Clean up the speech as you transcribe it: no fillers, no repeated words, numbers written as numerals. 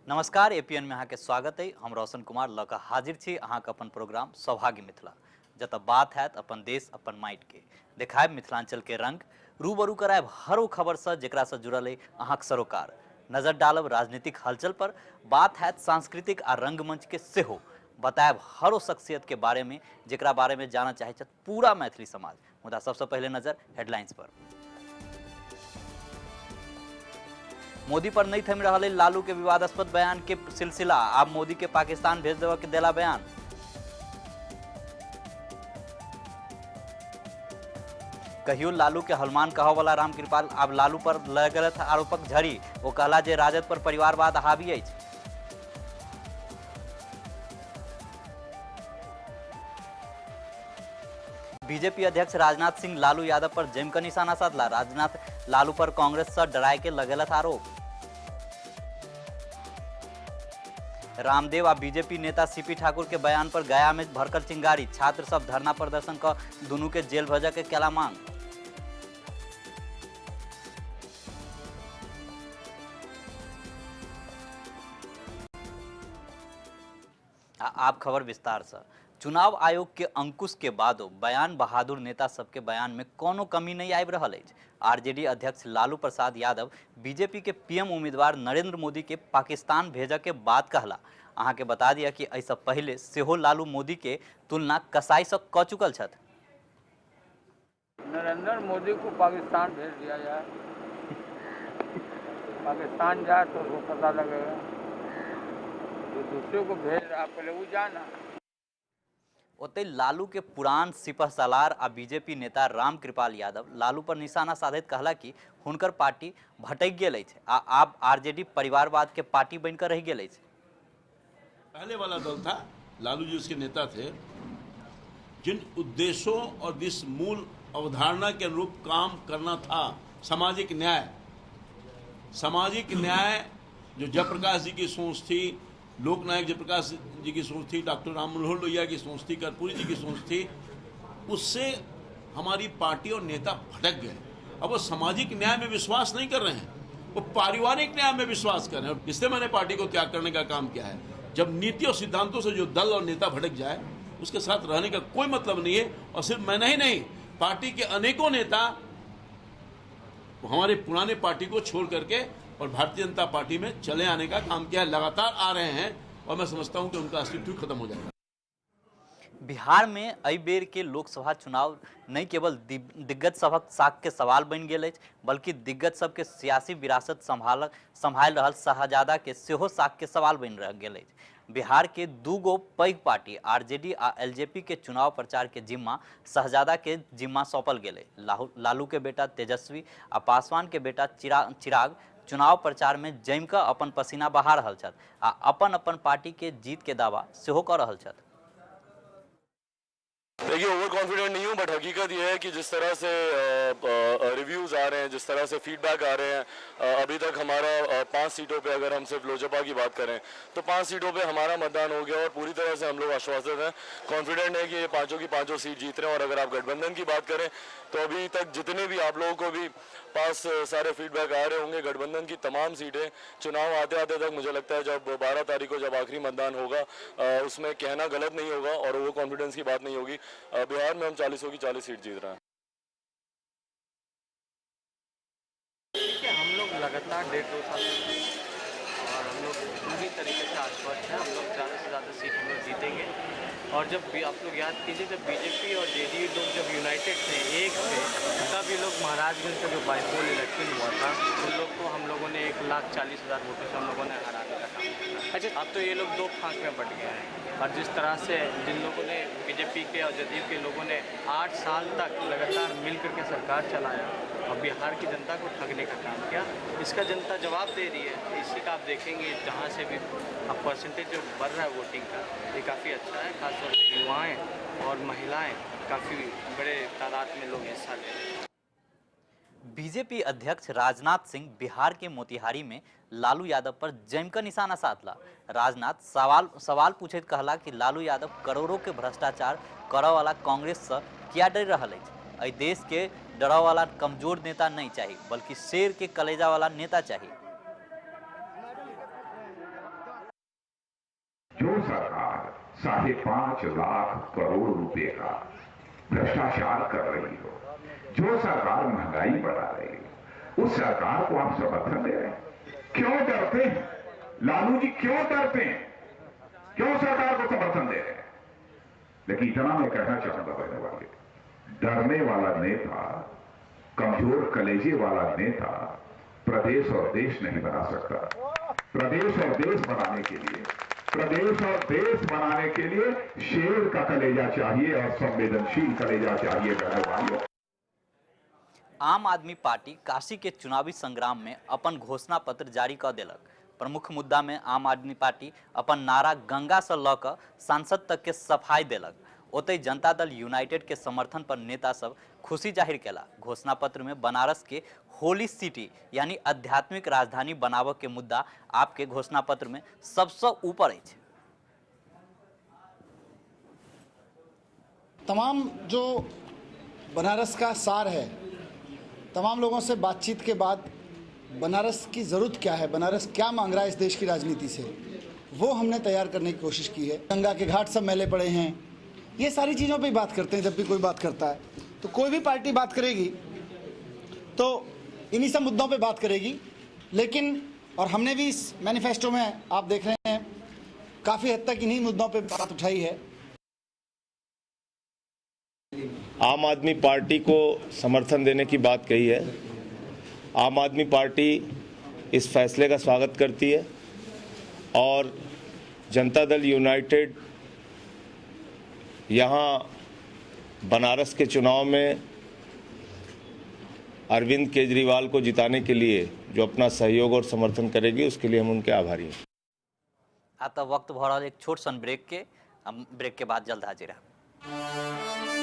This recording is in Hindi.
नमस्कार एपीएन में अहाँ के स्वागत है। हम रोशन कुमार लऽ कऽ हाजिर छी अहाँ के अपन प्रोग्राम सौभाग्य मिथिला, जतऽ बात हैत अपन देश अपन माटि के, देखायब मिथिलांचल के रंग, रूबरू करायब हर वो खबर से जेकरा से जुड़ल है अहाँक सरोकार, नजर डालब राजनीतिक हलचल पर, बात हैत सांस्कृतिक आ रंगमंच के सेहो, बतायब हर वो शख्सियत के बारे में जेकरा बारे में जानना चाहे छथि पूरा मैथिली समाज। मुदा सबसे पहले नजर हेडलाइंस पर। मोदी पर नहीं थम रहा लालू के विवादास्पद बयान के सिलसिला, आप मोदी के पाकिस्तान भेज देवा के देला बयान। कहियो लालू के हलमान कहो वाला रामकृपाल अब लालू पर लगल आरोपक झड़ी, वो कहला जे राजद पर परिवारवाद हावी अछि। बीजेपी अध्यक्ष राजनाथ सिंह लालू यादव पर जमकर निशाना साधला, राजनाथ लालू पर कांग्रेस से डराय के लगेलथ आरोप। रामदेव आ बीजेपी नेता सीपी ठाकुर के बयान पर गया में भड़कल चिंगारी, छात्र सब धरना प्रदर्शन कर दोनों के जेल भेजे के केला मांग। आप खबर विस्तार से। चुनाव आयोग के अंकुश के बादो बयान बहादुर नेता सबके बयान में कोनो कमी नहीं आबि रहल अछि। आरजेडी अध्यक्ष लालू प्रसाद यादव बीजेपी के पीएम उम्मीदवार नरेंद्र मोदी के पाकिस्तान भेजे के बात कहला। अहाँ के बता दिया कि ऐसा पहले सेहो लालू मोदी के तुलना कसाई से क चुकल छथि। नरेंद्र मोदी को पाकिस्तान भेज दिया जाए, पाकिस्तान जाए तो उसको पता लगेगा, जो दूसरे को भेज रहा पहले वो जाना। ओते लालू के पुरान सिपह सालार आ बीजेपी नेता रामकृपाल यादव लालू पर निशाना साधैत कहला कि हुनकर पार्टी भटक गेल अछि आ आब आरजेडी परिवारवाद के पार्टी बनकर रह गेल अछि। पहले वाला दल था, लालू जी उसके नेता थे, जिन उद्देश्यों और जिस मूल अवधारणा के अनुरूप काम करना था, सामाजिक न्याय जो जयप्रकाश जी की सोच थी, लोकनायक जयप्रकाश जी की सोच थी, डॉक्टर राम मनोहर लोहिया की सोच थी, कर्पूरी जी की सोच थी, उससे हमारी पार्टी और नेता भटक गए। अब वो सामाजिक न्याय में विश्वास नहीं कर रहे हैं, वो पारिवारिक न्याय में विश्वास कर रहे हैं। इसलिए मैंने पार्टी को त्याग करने का काम किया है। जब नीति और सिद्धांतों से जो दल और नेता भटक जाए, उसके साथ रहने का कोई मतलब नहीं है। और सिर्फ मैं नहीं, पार्टी के अनेकों नेता हमारे पुराने पार्टी को छोड़ करके और भारतीय जनता पार्टी में चले आने का काम किया है, लगातार आ रहे हैं, और मैं समझता हूं कि उनका अस्तित्व खत्म हो जाएगा। बिहार में एहि बेर के लोकसभा चुनाव नहीं केवल दिग्गज सभक साख के सवाल बन गेल अछि, बल्कि दिग्गज सबके सियासी विरासत संभाल रहल शहजादा के सेहो साख के सवाल बन रह गेल अछि। बिहार के दूगो पैघ पार्टी आरजेडी आ एलजेपी के चुनाव प्रचार के जिम्मा शहजादा के जिम्मा सौंपल गेलै। लालू के बेटा तेजस्वी आ पासवान के बेटा चिराग चुनाव प्रचार में जमिकऽ अपन पसीना बहा रहल छथि आ अपन अपन पार्टी के जीत के दावा सेहो कऽ रहल छथि। देखिए, ओवर कॉन्फिडेंट नहीं हूँ, बट हकीकत ये है कि जिस तरह से रिव्यूज़ आ रहे हैं, जिस तरह से फीडबैक आ रहे हैं, अभी तक हमारा 5 सीटों पे, अगर हम सिर्फ लोजपा की बात करें तो 5 सीटों पे हमारा मतदान हो गया और पूरी तरह से हम लोग आश्वासित हैं, कॉन्फिडेंट है कि ये पाँचों की पाँचों सीट जीत रहे हैं। और अगर आप गठबंधन की बात करें तो अभी तक जितने भी आप लोगों को भी पास सारे फीडबैक आ रहे होंगे, गठबंधन की तमाम सीटें चुनाव आते आते तक मुझे लगता है जब 12 तारीख को जब आखिरी मतदान होगा, उसमें कहना गलत नहीं होगा और वो कॉन्फिडेंस की बात नहीं होगी। बिहार में हम 40 की 40 सीट जीत रहे हैं। देखिए, हम लोग लगातार 1.5-2 साल और हम लोग पूरी तरीके से आश्वस्त हैं। हम लोग ज़्यादा से ज़्यादा सीट हम लोग जीतेंगे। और जब भी आप लोग याद कीजिए, जब बीजेपी और जेडीयू लोग जब यूनाइटेड थे, एक थे, तब ये लोग महाराजगंज का जो बाईपोल इलेक्शन हुआ था, उन लोग को हम लोगों ने 1,40,000 वोटों से हम लोगों ने हराने का काम किया। अच्छा, अब तो ये लोग 2 फांक में बट गए हैं। और जिस तरह से जिन लोगों ने बीजेपी के और जेडीयू के लोगों ने 8 साल तक लगातार मिल करके सरकार चलाया और बिहार की जनता को ठगने का काम किया, इसका जनता जवाब दे रही है। इसी का आप देखेंगे जहाँ से भी अब परसेंटेज जो बढ़ रहा है वोटिंग का, ये काफ़ी अच्छा है। खासतौर से युवाएँ और महिलाएँ काफ़ी बड़े तादाद में लोग हिस्सा ले रहे हैं। बीजेपी अध्यक्ष राजनाथ सिंह बिहार के मोतिहारी में लालू यादव पर जमकर निशाना साधला। राजनाथ सवाल पूछे कहला कि लालू यादव करोड़ों के भ्रष्टाचार करऽ वाला कांग्रेस से क्या डर रहा है। अइ देश के डरा वाला कमजोर नेता नहीं चाहिए, बल्कि शेर के कलेजा वाला नेता चाहिए। सरकार 5.5 लाख करोड़ रुपए का भ्रष्टाचार कर रही हो, जो सरकार महंगाई बढ़ा रही हो, उस सरकार को आप समर्थन दे रहे हैं? क्यों डरते हैं लालू जी, क्यों डरते हैं? क्यों सरकार को समर्थन दे रहे हैं? लेकिन इतना मैं कहना चाहूंगा बहने वाले, डरने वाला नेता, कमजोर कलेजे वाला नेता प्रदेश और देश नहीं बना सकता। प्रदेश और देश बनाने के लिए, प्रदेश और देश बनाने के लिए शेर का कलेजा चाहिए और संवेदनशील कलेजा चाहिए बहने वालों। आम आदमी पार्टी काशी के चुनावी संग्राम में अपन घोषणा पत्र जारी कर देलक। प्रमुख मुद्दा में आम आदमी पार्टी अपन नारा गंगा से लऽ कऽ सांसद तक के सफाई देलक। ओतहि जनता दल यूनाइटेड के समर्थन पर नेता सब खुशी जाहिर केला। घोषणा पत्र में बनारस के होली सिटी यानी आध्यात्मिक राजधानी बनाबऽ के मुद्दा आपके घोषणा पत्र में सबसे ऊपर है। तमाम जो बनारस का सार है, तमाम लोगों से बातचीत के बाद बनारस की ज़रूरत क्या है, बनारस क्या मांग रहा है इस देश की राजनीति से, वो हमने तैयार करने की कोशिश की है। गंगा के घाट सब मैले पड़े हैं, ये सारी चीज़ों पे ही बात करते हैं। जब भी कोई बात करता है तो कोई भी पार्टी बात करेगी तो इन्हीं सब मुद्दों पे बात करेगी। लेकिन और हमने भी इस मैनिफेस्टो में आप देख रहे हैं काफ़ी हद तक इन्हीं मुद्दों पे बात उठाई है। आम आदमी पार्टी को समर्थन देने की बात कही है। आम आदमी पार्टी इस फैसले का स्वागत करती है और जनता दल यूनाइटेड यहाँ बनारस के चुनाव में अरविंद केजरीवाल को जिताने के लिए जो अपना सहयोग और समर्थन करेगी, उसके लिए हम उनके आभारी हैं। आता वक्त भरल एक छोट सन ब्रेक के, हम ब्रेक के बाद जल्द हाजिर हैं।